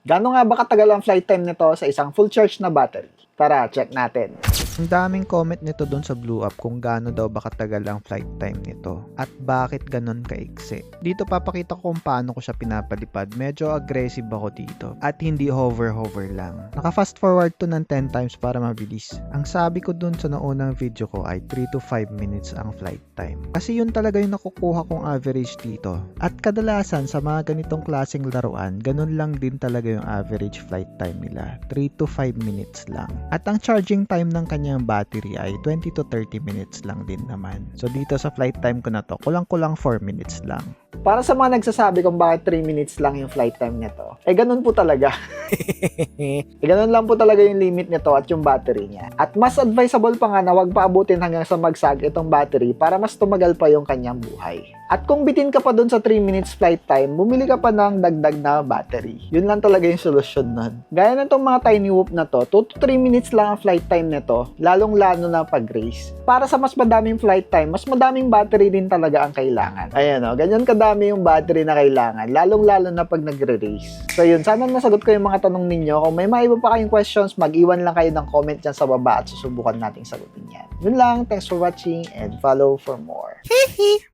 Gaano nga ba katagal ang flight time nito sa isang full charge na battery? Tara, check natin. Ang daming comment nito doon sa Blue Up kung gaano daw ba katagal ang flight time nito at bakit ganon kaiksi. Dito papakita ko kung paano ko siya pinapalipad. Medyo aggressive ako dito at hindi hover lang. Naka-fast forward to ng 10 times para mabilis. Ang sabi ko doon sa naunang video ko ay 3 to 5 minutes ang flight time. Kasi yun talaga yung nakukuha kong average dito. At kadalasan sa mga ganitong klaseng laruan, ganun lang din talaga yung average flight time nila. 3 to 5 minutes lang. At ang charging time ng kanyang battery ay 20 to 30 minutes lang din naman. So dito sa flight time ko na to, kulang-kulang 4 minutes lang. Para sa mga nagsasabi kung bakit 3 minutes lang yung flight time nito, ganun po talaga. Ganun lang po talaga yung limit nito at yung battery niya. At mas advisable pa nga na wag paabutin hanggang sa magsag itong battery para mas tumagal pa yung kanyang buhay. At kung bitin ka pa dun sa 3 minutes flight time, bumili ka pa ng dagdag na battery. Yun lang talaga yung solusyon nun. Gaya na itong mga tiny whoop na to, 2 to 3 minutes lang ang flight time nito, lalong-lalo na pag-race. Para sa mas madaming flight time, mas madaming battery din talaga ang kailangan. Ayan o, ganyan kadami yung battery na kailangan, lalong-lalo na pag nagre-race. So yun, sana nasagot ko yung mga tanong ninyo. Kung may maiba pa kayong questions, mag-iwan lang kayo ng comment dyan sa baba at susubukan nating sagutin yan. Yun lang, thanks for watching and follow for more.